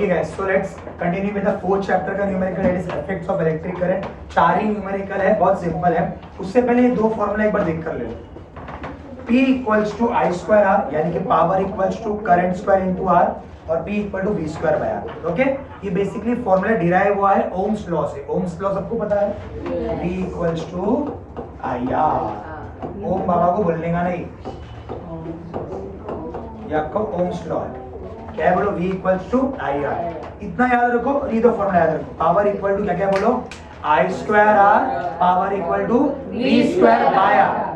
Okay guys, so let's continue with the fourth chapter का numerical, that is effects of electric current. चार ही numerical है, बहुत simple है। उससे पहले ये दो फॉर्मूला एक बार देख कर ले लो। P equals to I square R, यानी कि power equals to current square into R, और P equal to V square by R. Okay, ये बेसिकली फॉर्मूला डिराइव हुआ है ओम्स लॉ से। ओम्स लॉ सबको पता है, P equals to I R. ओम बाबा को बोलने का नहीं, ये आपका ओम्स लॉ है। क्या है बोलो, V equals to I R. इतना याद रखो, और ये दो फॉर्मूला याद रखो। पावर इक्वल टू क्या क्या बोलो, I square R, power equal to V square by R.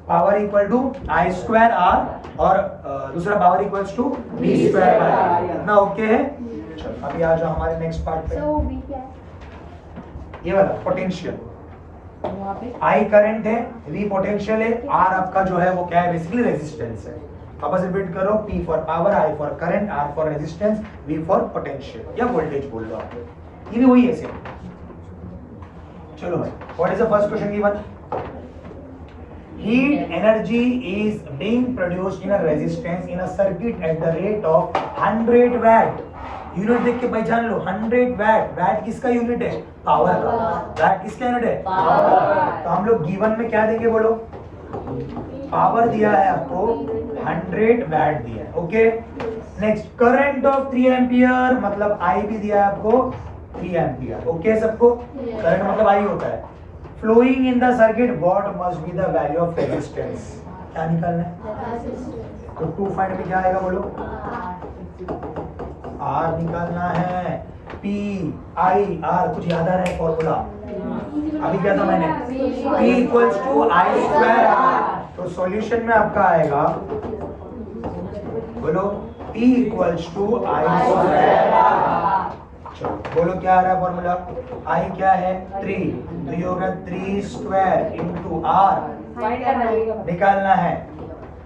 Power equal to I square R, और दूसरा power equals to V square by R. इतना ओके है। चलो अभी आ जाओ हमारे नेक्स्ट पार्ट पे। So V क्या है? ये वाला पोटेंशियल, I करंट है, V पोटेंशियल है, R आपका जो है वो क्या है, बेसिकली रेजिस्टेंस है। वापस रिपीट करो, P for power, I for current, R for resistance, V for potential या वोल्टेज बोल लो आप। ये भी वही है सेम। चलो भाई, what is the first question given? Heat energy is being produced in a resistance in a circuit at the rate of 100 watt. Unit देख के पहचान लो, 100 watt। watt किसका यूनिट है? पावर का। watt किसका यूनिट है? पावर। तो हम लोग गिवन में क्या देंगे बोलो? पावर दिया है आपको, 100 watt दिया है। Okay, next current of 3 ampere, मतलब आई भी दिया है आपको 3 एम्पियर। ओके सबको, करंट मतलब आई होता है। Flowing in the circuit, what must be the value of resistance? क्या निकालना है? तो 2 फाइंड में क्या आएगा बोलो? आर निकालना है। पी आई आर, कुछ याद आ रहा है फॉर्मूला? अभी क्या था मैंने? P equals to I square R. तो सॉल्यूशन में आपका आएगा बोलो, P equals to I square R. चलो बोलो क्या आ रहा है फॉर्मूला? आई क्या है? 3, तो ये होगा 3 स्क्वायर इनटू आर निकालना है।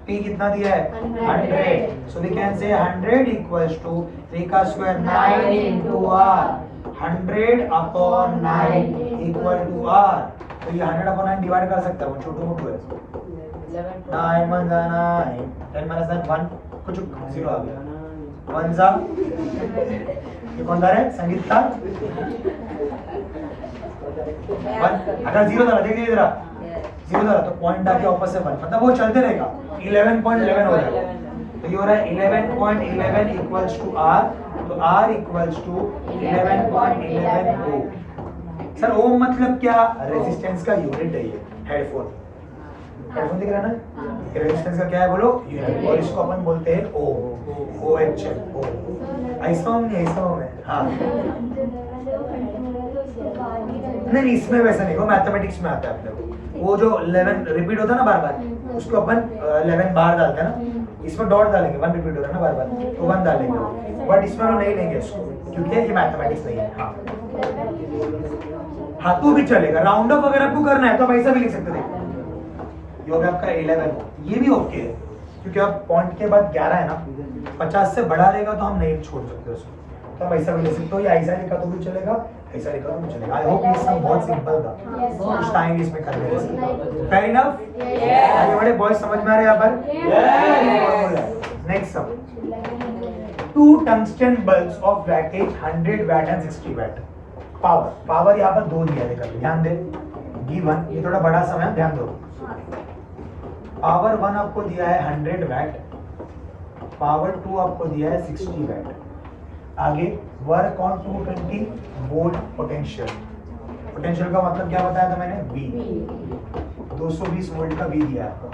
P कितना दिया है? 100। So we can say 100 equals to 3 का square 9 into R. 100 upon 9 equal to R. तो ये 100 अपॉन 9 डिवाइड कर सकता हूँ, छोटू मोटू है। 9 1 जा 9, 10 माइनस 9 1, कुछ 0 आ गया। 1 जा, ये कौन सा है? संगीत का 1। अगर 0 डाला, देखिए जरा 0 डाला तो पॉइंट आके वापस से 1, मतलब वो चलते रहेगा। 11.11 हो जाएगा। तो ये हो रहा है 11.11 इक्वल्स टू आर। तो R equals to 11.11 ohm. Sir ohm मतलब क्या? रेजिस्टेंस का यूनिट है ये। हेडफोन दिख रहा है ना? रेजिस्टेंस का क्या है बोलो? यूनिट। और इसको अपन बोलते हैं ओम, OH, ओम। ऐसा ओम नहीं, ऐसा ओम है। हाँ नहीं, इसमें वैसा नहीं, वो मैथमेटिक्स में आता है अपने को। वो जो 11 रिपीट होता है ना बार बार, उसको अपन 11 बार डालते हैं ना, इसमें डॉट डालेंगे, 1 रिपीट हो रहा है ना बार बार, तो 1 डालेंगे। बट इसमें हम नहीं लेंगे इसको, क्योंकि ये मैथमेटिक्स नहीं है। हाँ तो भी चलेगा। राउंड ऑफ अगर आपको करना है तो आप ऐसा भी लिख सकते थे, ये हो गया आपका 11। ये भी ओके है, क्योंकि अब पॉइंट के बाद 11 है ना, 50 से बड़ा रहेगा तो हम नहीं छोड़ सकते उसको, तो हम ऐसा भी ले सकते हो। या ऐसा लिखा तो भी चलेगा, ऐसा लिखा तो भी चलेगा। आई होप ये सब बहुत सिंपल था, कुछ टाइम इसमें करने में। Fair enough? आगे बड़े बॉयज, समझ में आ रहे हैं यहाँ पर? Next sum, 2 tungsten bulbs of wattage 100 watt and 60 watt. Power यहाँ पर 2 दिया है, ध्यान दे। गिवन, ये थोड़ा बड़ा सम है, ध्यान दो। पावर 1 आपको दिया है 100 वैट, पावर 2 आपको दिया है 60 वैट। आगे work on 220 volt potential. Potential का मतलब क्या बताया था मैंने? V। 220 वोल्ट का V दिया है आपको।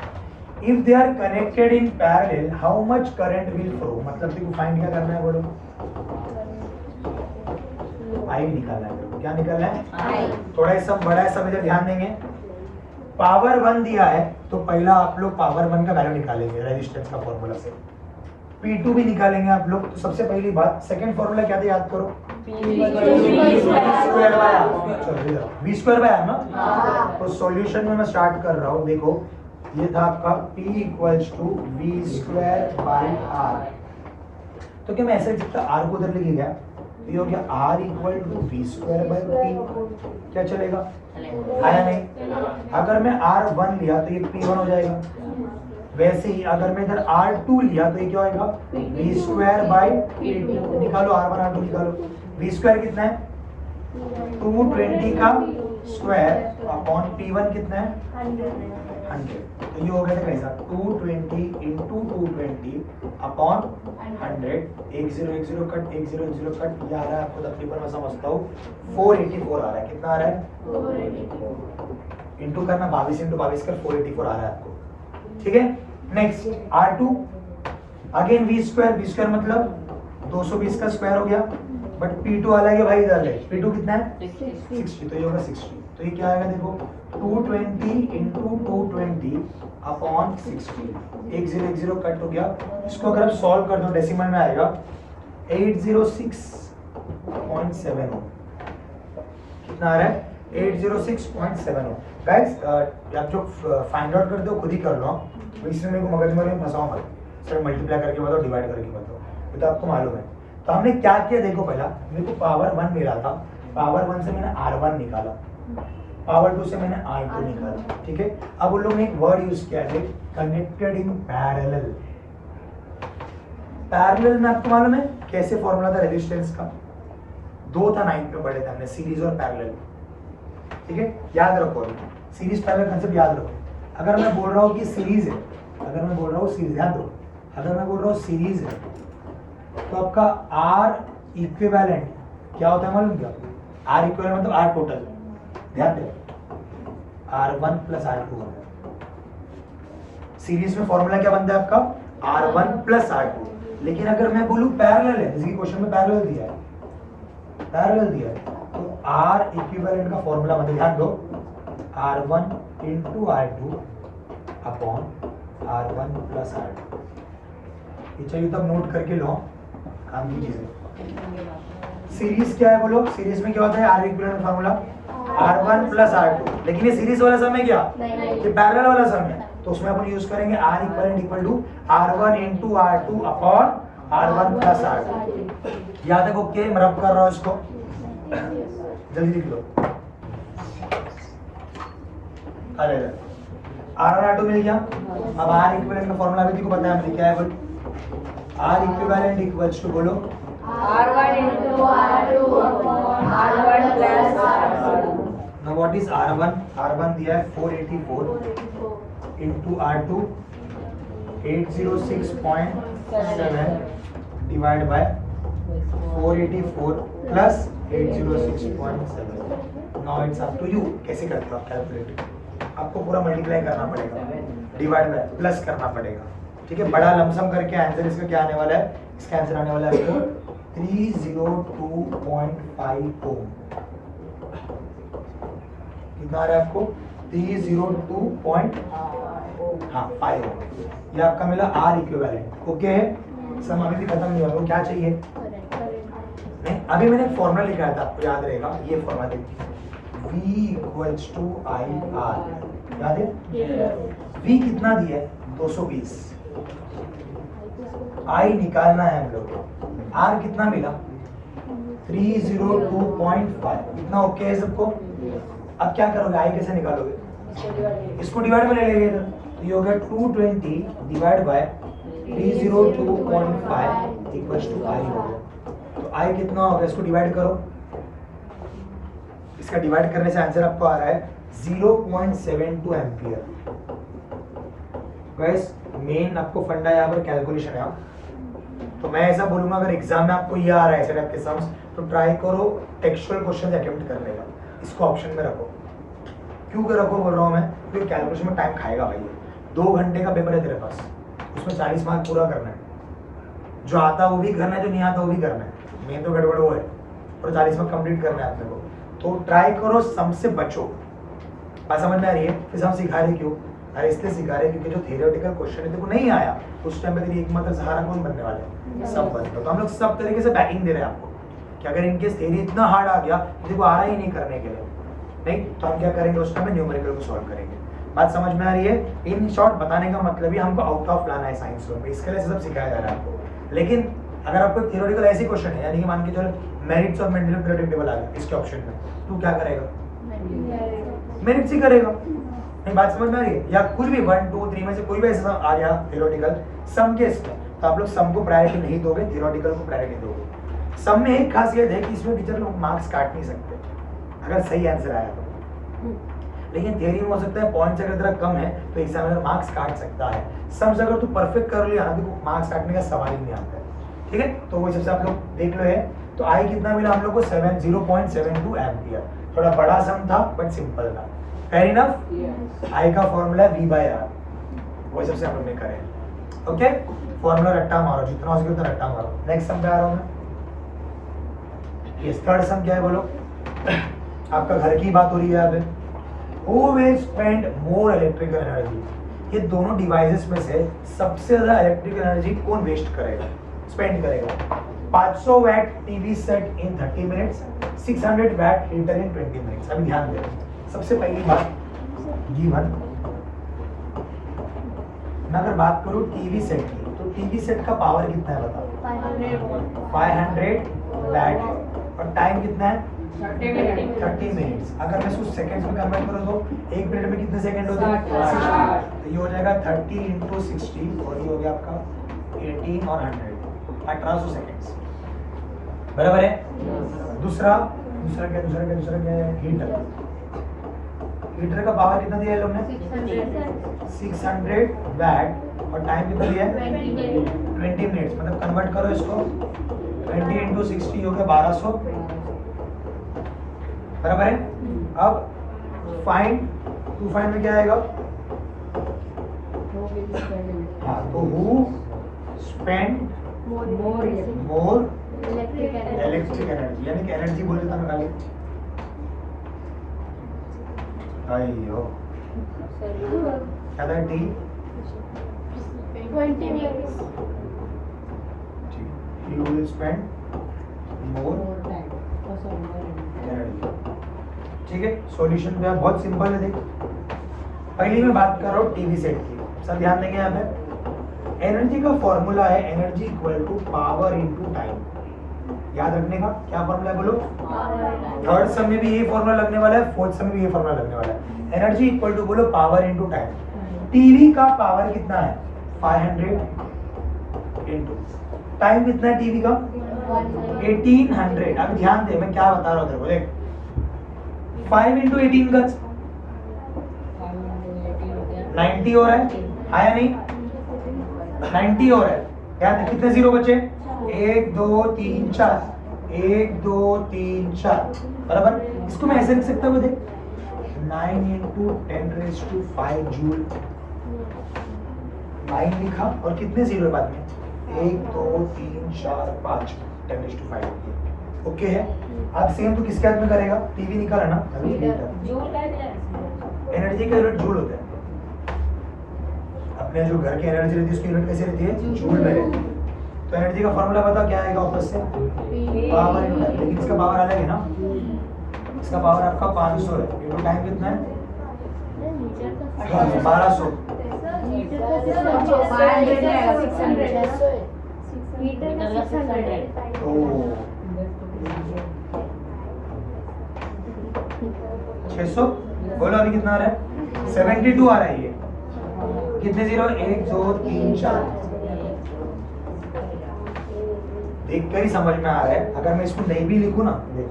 If they are connected in parallel, how much current will flow? मतलब देखो फाइंड क्या करना है बोलो? आई निकालना है। क्या निकालना है? थोड़ा सा बड़ा है, सब इधर ध्यान देंगे। पावर 1 दिया है, तो पहला आप लोग पावर 1 का वैल्यू निकालेंगे रेजिस्टेंस का फॉर्मूला से। P2 भी निकालेंगे आप लोग। तो सबसे पहली बात, सेकंड फॉर्मूला क्या था याद करो? V स्क्वायर बाय आर ना। तो सॉल्यूशन में मैं स्टार्ट कर रहा हूँ, देखो ये था आपका P equals to V square by R. तो क्या मैं ऐसे लिख सकता, R को उधर लिख गया, तो ये हो गया R equal to V square by P। क्या चलेगा? आया नहीं? अगर मैं R1 लिया तो ये P1 हो जाएगा। वैसे ही अगर मैं इधर R2 लिया तो ये क्या होगा v स्क्वायर बाई निकालो R1 R2 निकालो v स्क्वायर कितना है 220 का स्क्वायर अपॉन P1 कितना है 100 तो ये हो गया था कैसा 220 इंटू 220 अपॉन 100 एक जीरो कट एक जीरो कट ये आ रहा है आपको तकरीबन मैं समझता हूँ 484 आ रहा है कितना आ रहा है 484 इंटू करना 22 इंटू 22 कर 484 आ रहा है आपको ठीक है next R2 again v square मतलब 220 का स्क्वायर हो गया बट P2 अलग है भाई इधर है P2 कितना है 60 तो ये होगा 60 तो ये क्या आएगा देखो 220 इंटू 220 अपॉन 60 एक जीरो कट हो गया इसको अगर आप सॉल्व कर दो डेसिमल में आएगा 806.7 कितना आ रहा है 806.7 गाइस आप जो फाइंड आउट करते हो खुद ही कर लो इसमें मेरे को मगजमारी में फंसाओ मत सर मल्टीप्लाई करके बताओ डिवाइड करके बताओ ये तो आपको मालूम है तो हमने क्या किया देखो पहला मेरे को पावर 1 मिला था पावर 1 से मैंने R1 निकाला पावर 2 से मैंने R2 निकाला ठीक है अब उन लोगों ने एक वर्ड यूज किया है कनेक्टेड इन पैरेलल पैरेलल में आपको मालूम है कैसे फॉर्मूला था रेजिस्टेंस का दो था 9th में पढ़े थे हमने सीरीज और पैरेलल ठीक है याद रखो सीरीज पैरेलल कंसेप्ट याद रखो अगर मैं बोल रहा हूँ कि सीरीज है अगर मैं बोल रहा हूँ सीरीज याद रखो अगर मैं बोल रहा हूँ सीरीज है तो आपका R इक्विवेलेंट क्या होता है मालूम क्या R इक्विवेलेंट मतलब R टोटल ध्यान दे R1 प्लस R2 सीरीज में फॉर्मूला क्या बनता है आपका R1 प्लस R2 लेकिन अगर मैं बोलूं पैरेलल है जैसे कि क्वेश्चन में पैरेलल दिया है तो R इक्विवेलेंट का फॉर्मूला मतलब ध्यान दो R1 into R2 upon R1 plus R2 ये चाहिए तब नोट करके लो काम की चीजें सीरीज क्या है बोलो सीरीज में क्या होता है R equivalent formula R1 plus R2 लेकिन ये सीरीज वाला सम है क्या ये पैरेलल वाला सम है तो उसमें अपन यूज करेंगे R equal to R1 into R2 upon R1 plus R2 याद है ओके मैं रब कर रहा हूँ इसको जल्दी लिख लो अरे R1 R2 मिल गया अब R इक्विवेलेंट का फॉर्मूला भी तुमको पता है हमने क्या है बोल R इक्विवेलेंट इक्वल्स टू बोलो R1 into R2 upon R1 plus R2. Now what is R1? R1 दिया है 484 into R2 806.7 divided by 484 plus 806.7. Now it's up to you. कैसे करते हो आप कैलकुलेट? आपको पूरा मल्टीप्लाई करना पड़ेगा, डिवाइड बाय प्लस करना पड़ेगा. ठीक है, बड़ा लमसम करके आंसर इसका क्या आने वाला है? इसका आंसर आने वाला है 302.5 ओम. कितना आ रहा है आपको? 302.5 ओम. ये आपका मिला आर इक्विवेलेंट. ओके है, सम अभी भी खत्म नहीं हुआ. क्या चाहिए? नहीं, अभी मैंने एक फॉर्मूला लिखा था, आपको याद रहेगा. ये फॉर्मूला देखिए, V equals to IR. याद है? V कितना दिया है? 220. I निकालना है हम लोग. R कितना मिला? 302.5. इतना ओके है सबको? अब क्या करोगे? I कैसे निकालोगे? इसको डिवाइड में ले लेंगे इधर. तो ये हो गया 220 divide by 302.5 equals to I हो गया. तो I कितना होगा? इसको डिवाइड करो. इसका डिवाइड करने से आंसर आपको आ रहा है 0.72 एम्पियर. गाइस, मेन आपको फंडा यहाँ पर कैलकुलेशन है. तो मैं ऐसा बोलूंगा, अगर एग्जाम में आपको ये आ रहा है ऐसे टाइप के सम्स, तो ट्राई करो टेक्सचुअल क्वेश्चन अटेम्प्ट करने का. इसको ऑप्शन में रखो. क्यों कर रखो बोल रहा हूँ मैं? क्योंकि कैलकुलेशन में टाइम खाएगा भाई. 2 घंटे का पेपर है तेरे पास, उसमें 40 मार्क पूरा करना है. जो आता वो भी करना है, जो नहीं आता वो भी करना है. मेन तो गड़बड़ वो है, और 40 मार्क कंप्लीट करना है अपने को. तो ट्राई करो, सम से बचो. बात समझ में आ रही है? फिर हम सिखा रहे क्यों? अरे इसलिए सिखा रहे क्योंकि जो थियोरेटिकल क्वेश्चन है देखो नहीं आया, उस टाइम पे तेरी एकमात्र सहारा कौन बनने वाला है? सब बनता. तो हम लोग सब तरीके से बैकिंग दे रहे हैं आपको कि अगर इनकेस थियरी इतना हार्ड आ गया, देखो आ रहा ही नहीं करने के लिए, नहीं तो हम क्या करेंगे? उस टाइम में न्यूमेरिकल को सॉल्व करेंगे. बात समझ में आ रही है? इन शॉर्ट बताने का मतलब ही हमको आउट ऑफ लाना है साइंस में, इसके लिए सब सिखाया जा रहा है आपको. लेकिन अगर आपको थियोरेटिकल ऐसी क्वेश्चन है, यानी कि मान के चलो मेरिट्स और मेंडेलियन पीरियोडिक टेबल आ गया इसके ऑप्शन में, तो क्या करेगा? मेरिट्स ही करेगा. नहीं बात समझ में आ रही है? या कुछ भी 1 2 3 में से कोई भी ऐसा आ गया थ्योरेटिकल सम के इसमें, तो आप लोग सम को प्रायोरिटी नहीं दोगे, थ्योरेटिकल को प्रायोरिटी दोगे। सम में एक खासियत है कि इसमें टीचर लोग मार्क्स काट नहीं सकते अगर सही आंसर आया तो, लेकिन थियरी में हो सकता है पॉइंट्स अगर तेरा कम है तो एग्जामिनर मार्क्स काट सकता है। सम से अगर तू परफेक्ट कर लिया ना तो मार्क्स काटने का सवाल ही नहीं आता है। ठीक है, तो वो सबसे आप लोग देख लो है। तो आई कितना मिला हम लोग को 0.72 एम्पियर। थोड़ा बड़ा सम था बट सिंपल था। Fair enough. आई का फॉर्मूला है V/R, वो सबसे हम लोग ने करे। ओके, फॉर्मूला रट्टा मारो, जितना हो सके उतना रट्टा मारो। नेक्स्ट सम पे आ रहा हूं मैं। ये थर्ड सम क्या है बोलो? आपका घर की बात हो रही है यहाँ पे। Who will spend more electrical energy? ये दोनों डिवाइसेस में से सबसे ज्यादा इलेक्ट्रिकल एनर्जी कौन वेस्ट करेगा, स्पेंड करेगा? 500 watt TV set in 30 minutes, 600 watt heater in 20 minutes. अभी ध्यान दें, सबसे पहली बात G1, मैं अगर बात करूं टीवी सेट की, तो टीवी सेट का पावर कितना है बताओ? 500 वैट है और टाइम कितना है? 30 मिनट्स। अगर मैं इसको सेकंड्स में कन्वर्ट करूं तो 1 मिनट में कितने सेकंड होते हैं? 60। तो ये हो जाएगा 30 × 60 और ये हो गया आपका 18 और 100, 1800 सेकंड्स। बराबर है? दूसरा क्या है? हीटर। हीटर का पावर कितना दिया है लोग ने? 600 वैट और टाइम कितना दिया है? 20 मिनट्स। मतलब कन्वर्ट करो इसको, 20 × 60 हो गया 1200। बराबर है? अब फाइंड, टू फाइंड में क्या आएगा? हाँ, तो who spend more electric energy, यानी कि एनर्जी बोल देता मैं खाली। अयो क्या था? T 20 minutes। ठीक, you will spend more energy. ठीक है, सॉल्यूशन पे बहुत सिंपल है। देख, पहली मैं बात कर रहा हूँ टीवी सेट की, सब ध्यान देंगे यहाँ पे। एनर्जी का फॉर्मूला है energy equal to power into time. याद रखने का क्या फॉर्मूला है बोलो? थर्ड सम में भी ये फॉर्मूला लगने वाला है, फोर्थ सम में भी ये फॉर्मूला लगने वाला है। एनर्जी इक्वल टू बोलो पावर इनटू टाइम। टीवी का पावर कितना है? 500 इनटू टाइम कितना है टीवी का? 1800। अब ध्यान दे मैं क्या बता रहा हूँ तेरे को। देख 5 × 18 का 90 हो रहा है, आया नहीं? 90 हो रहा है। ध्यान दे कितने जीरो बचे? 1 2 3 4, 1 2 3 4। बराबर? इसको मैं ऐसे लिख सकता हूँ, देख 9 × 10⁵ जूल। 9 लिखा और कितने जीरो है बाद में? 1 2 3 4 5, 10⁵। ओके है। अब सेम तो किसके हाथ में करेगा? टीवी निकाला ना अभी, एनर्जी का यूनिट जूल होता है। अपने जो घर की एनर्जी रहती है उसकी यूनिट कैसे रहती है? जूल में रहती है। तो एनर्जी का फॉर्मूला बताओ क्या आएगा वापस से? Power into time. लेकिन इसका पावर अलग है ना, इसका पावर आपका 500 है, इनटू टाइम कितना है? 1200। तो 600। बोलो अभी कितना आ रहा है? 72 आ रहा है। ये कितने जीरो? 1 2 3 4। देख कर ही समझ में आ रहा है। अगर मैं इसको नहीं भी लिखूं ना, देख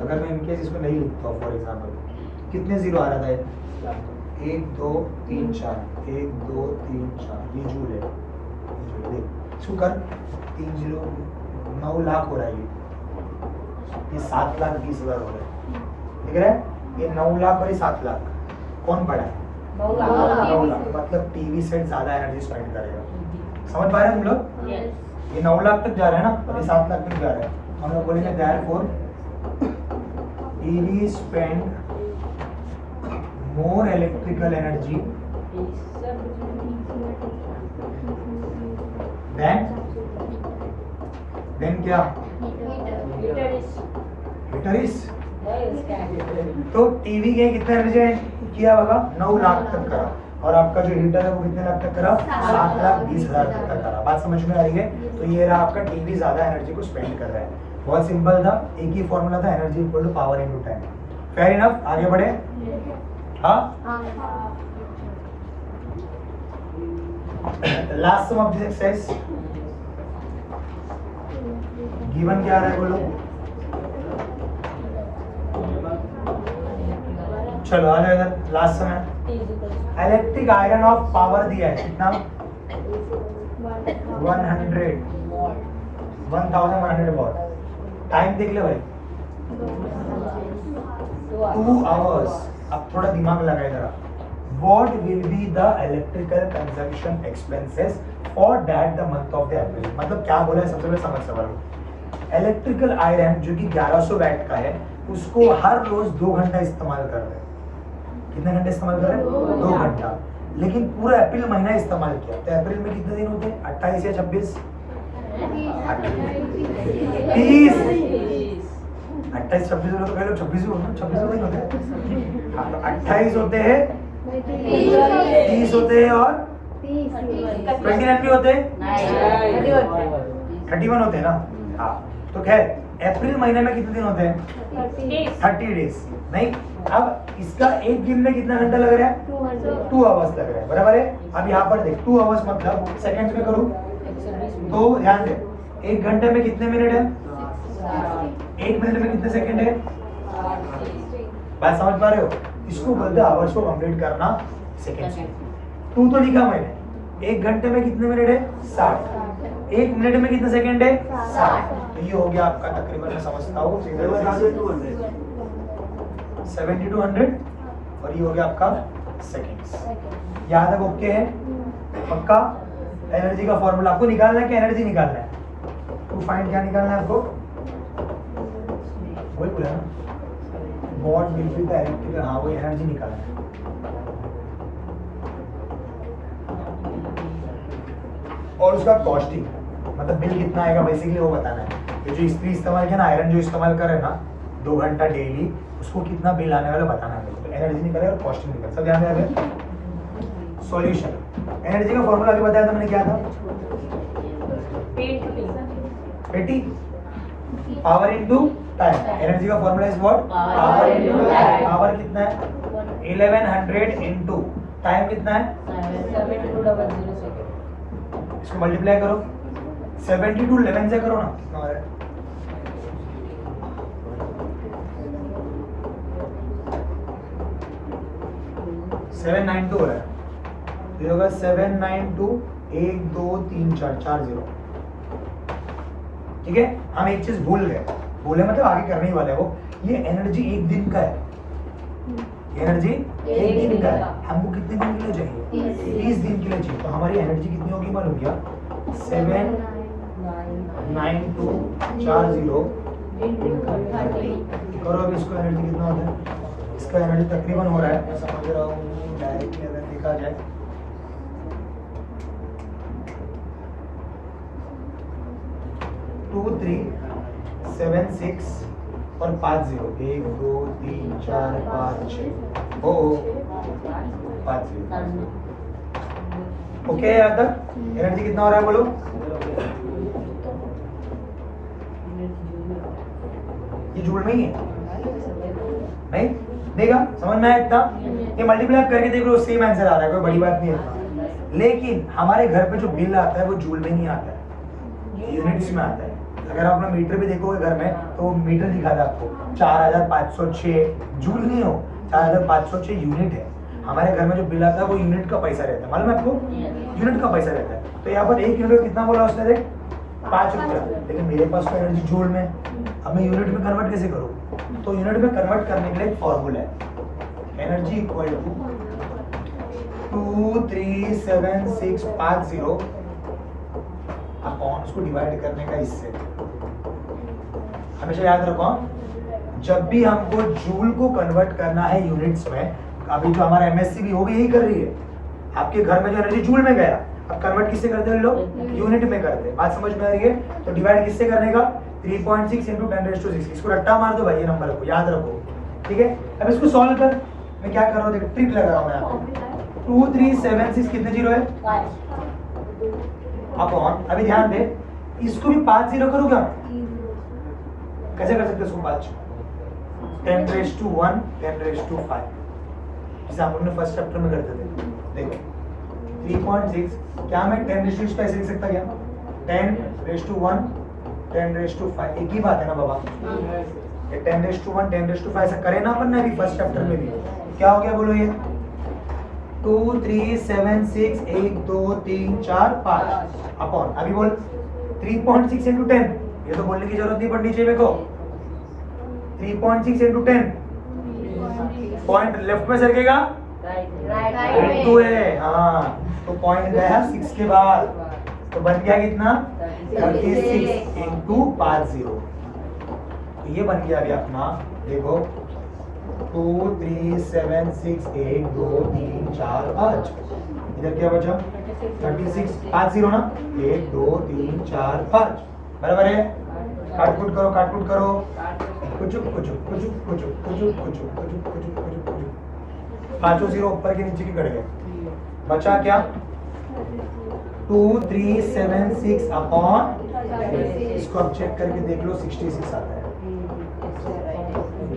अगर मैं इनकेस इसको नहीं लिखता फॉर एग्जाम्पल, कितने जीरो आ रहा था? 1 2 3 4, 1 2 3 4। ये जूल है। देख इसको कर, 3 0 9 लाख हो रहा है। ये 7,20,000 हो रहा है। दिख रहा है? ये 9 लाख और ये 7 लाख कौन बड़ा है? 9 लाख। मतलब टीवी सेट ज्यादा एनर्जी स्पेंड करेगा। समझ पा रहे हैं तुम लोग? ये 9 लाख तक जा रहा है ना, और ये 7 लाख तक जा रहा है। हम लोग बोलेंगे therefore TV spend more electrical energy then क्या? Heater is. तो टीवी के कितना एनर्जी किया होगा? 9 लाख तक करा, और आपका जो हीटर है वो कितने लाख तक करा? 7,20,000 तक करा। बात समझ में आ रही है? तो ये रहा आपका टीवी ज्यादा एनर्जी को स्पेंड कर रहा है। बहुत सिंपल था, एक ही फॉर्मूला था, energy equal to power into time. Fair enough, आगे बढ़े। हाँ, last sum of this exercise given क्या आ रहा है बोलो। चलो आ जाओ इधर, लास्ट सम है। इलेक्ट्रिक आयरन ऑफ पावर दिया है कितना, 1100 वॉट। टाइम देख ले भाई, 2 आवर्स। अब थोड़ा दिमाग लगाए जरा। What will be the electrical consumption expenses for that the month of the April? मतलब क्या बोला है सबसे पहले समझ सवाल। इलेक्ट्रिकल आयरन जो कि 1100 वैट का है उसको हर रोज 2 घंटा इस्तेमाल कर रहे हैं। कितने घंटे इस्तेमाल कर रहे हैं? 2 घंटा। लेकिन पूरा अप्रैल महीना इस्तेमाल किया तो अप्रैल में कितने दिन होते हैं? 28 या 26? 30। 28 26 तो कह लो 26 होना, 26 दिन होते हैं। हाँ, तो 28 होते हैं, 30 होते हैं और 29 भी होते हैं, 31 होते हैं ना। हाँ, तो खैर अप्रैल महीने में कितने दिन होते हैं? 30 डेज। नहीं, अब इसका एक दिन में कितना घंटा लग रहा है? 2 आवर्स लग रहा है, बराबर है। अब यहाँ पर देख 2 आवर्स मतलब सेकंड्स में करूँ तो ध्यान दे, 1 घंटे में कितने मिनट है? 1 मिनट में कितने सेकंड है? बात समझ पा रहे हो? इसको बोलते हैं आवर्स को कंप्लीट करना सेकंड से। 2 तो लिखा मैंने। 1 घंटे में कितने मिनट है? 60। 1 मिनट में कितने सेकंड है? 60। तो ये हो गया आपका तकरीबन, मैं समझता हूँ 70 to 100 और ये हो गया आपका सेकंड्स। यहाँ तक ओके है? पक्का? एनर्जी का फॉर्मूला आपको निकालना है कि एनर्जी निकालना है? टू फाइंड क्या निकालना है आपको? वही बोला ना, what will be the electrical, हाँ वही एनर्जी निकालना है। और उसका कॉस्टिंग मतलब बिल कितना आएगा बेसिकली वो बताना है। ये जो इस्त्री इस्तेमाल किया ना, आयरन जो इस्तेमाल कर रहे हैं ना 2 घंटा डेली, उसको कितना बिल आने वाला बताना है। तो एनर्जी निकाले और कॉस्टिंग निकाले, सब ध्यान दें। सॉल्यूशन, एनर्जी का फॉर्मूला अभी बताया था मैंने, क्या था? पेटी पावर इनटू टाइम। एनर्जी का formula is what? Power into time. Power कितना है? 1100 इनटू टाइम कितना है? 7200 सेकंड। इसको मल्टीप्लाई करो, 72 11 से करो ना, कितना हो रहा है? 792 हो रहा है। तो ये होगा 792 1 2 3 4 4 0। ठीक है, हम एक चीज भूल गए, बोले मतलब आगे करने ही वाले हैं वो। ये एनर्जी 1 दिन का है, एनर्जी 1 दिन का है। हमको कितने दिन के लिए चाहिए? 30 दिन के लिए चाहिए। तो हमारी एनर्जी कितनी होगी मालूम क्या? 79240 करो। अब इसको एनर्जी कितना होता है? इसका एनर्जी तकरीबन हो रहा है, मैं समझ रहा हूँ डायरेक्टली अगर देखा जाए 2376 और 50 1 2 3 4 5 6 ओ 50। ओके, यहाँ तक एनर्जी कितना हो रहा है बोलो? ये जूल में ही है नहीं? देगा समझ में आया इतना? ये मल्टीप्लाई करके देख लो, सेम आंसर आ रहा है, कोई बड़ी बात नहीं है। लेकिन हमारे घर पे जो बिल आता है वो जूल में नहीं आता है, यूनिट्स में आता है। अगर आप अपना मीटर भी देखोगे घर में तो वो मीटर दिखाता है आपको 4506 जूल नहीं हो, 4506 यूनिट है। हमारे घर में जो बिल आता है वो यूनिट का पैसा रहता है, मालूम है आपको? यूनिट का पैसा रहता है। तो यहाँ पर 1 यूनिट कितना बोला उसने? देख 5 रुपया। लेकिन मेरे पास तो एनर्जी जूल में, अब मैं यूनिट में कन्वर्ट कैसे करूँ? तो यूनिट में कन्वर्ट करने के लिए एक फॉर्मूला है, एनर्जी इक्वल टू 23760 अपॉन उसको डिवाइड करने का इससे। हमेशा याद रखो, जब भी हमको जूल को कन्वर्ट करना है यूनिट्स में, अभी जो हमारा एमएससी भी होगी यही कर रही है, आपके घर में जो एनर्जी जूल में गया, अब कन्वर्ट किससे करते हैं लोग? यूनिट में करते हैं। बात समझ में आ रही है? तो डिवाइड किससे करने का? 3.6 × 10⁻⁶। इसको रट्टा मार दो भाई, ये नंबर को याद रखो, ठीक है? अब इसको सॉल्व कर, मैं क्या कर रहा हूँ देखो, ट्रिक लगा रहा हूँ मैं यहाँ पे। 2376 कितने जीरो है? अपॉन, अभी ध्यान दे, इसको भी 5 0 करो क्या? कैसे कर सकते हैं इसको? 5 10⁻⁴ 10⁻⁵। जैसे हम लोग फर्स्ट चैप्टर में करते थे। देखो 3.6 क्या मैं 10 पे ऐसे लिख सकता क्या? 10⁻1 10⁻5 एक ही बात है ना बाबा। ये 10⁻1 10⁻5 ऐसा करे ना अपन ने अभी फर्स्ट चैप्टर में भी। क्या हो गया बोलो ये? 2 3 7 6 1 2 3 4 5 अपॉन अभी बोल 3.6 into 10 ये तो बोलने की जरूरत नहीं पड़नी चाहिए मेरे को। 3.6 into 10 पॉइंट लेफ्ट में सरकेगा टू है हाँ तो पॉइंट गया 6 के बाद तो बन गया कितना 36 into 50 तो ये बन गया अभी अपना देखो 2 3 7 6 1 2 3 4 5 इधर क्या बचा 36 50 ना 1 2 3 4 5 बराबर है। काटकुट करो कुचुक पांचों जीरो ऊपर के नीचे की कट गए बचा क्या 2 3 7 6 अपॉन इसको अब चेक करके देख लो 66 आता है।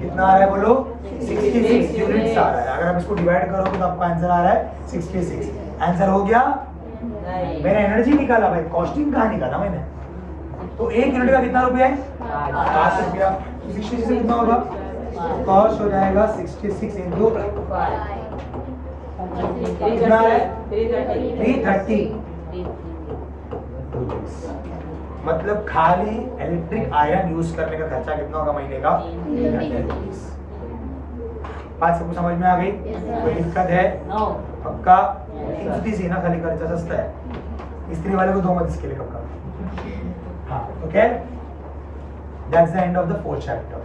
कितना आ रहा है बोलो 66 यूनिट्स आ रहा है। अगर हम इसको डिवाइड करोगे तो आपका आंसर आ रहा है 66। आंसर हो गया। मैंने एनर्जी निकाला भाई कॉस्टिंग कहाँ निकाला मैंने तो एक यूनिट का कितना रुपया है 5 रुपया। 66 से कितना होगा कॉस्ट हो जाएगा 66 into कितना है 330 मतलब खाली इलेक्ट्रिक आयरन यूज करने का खर्चा कितना होगा महीने का 330। बात सबको समझ में आ गई? कोई दिक्कत है? पक्का? इतनी सी ना खाली खर्चा सस्ता है। स्त्री वाले को दो मत इसके लिए कपड़ा। हाँ okay that's the end of the 4th chapter.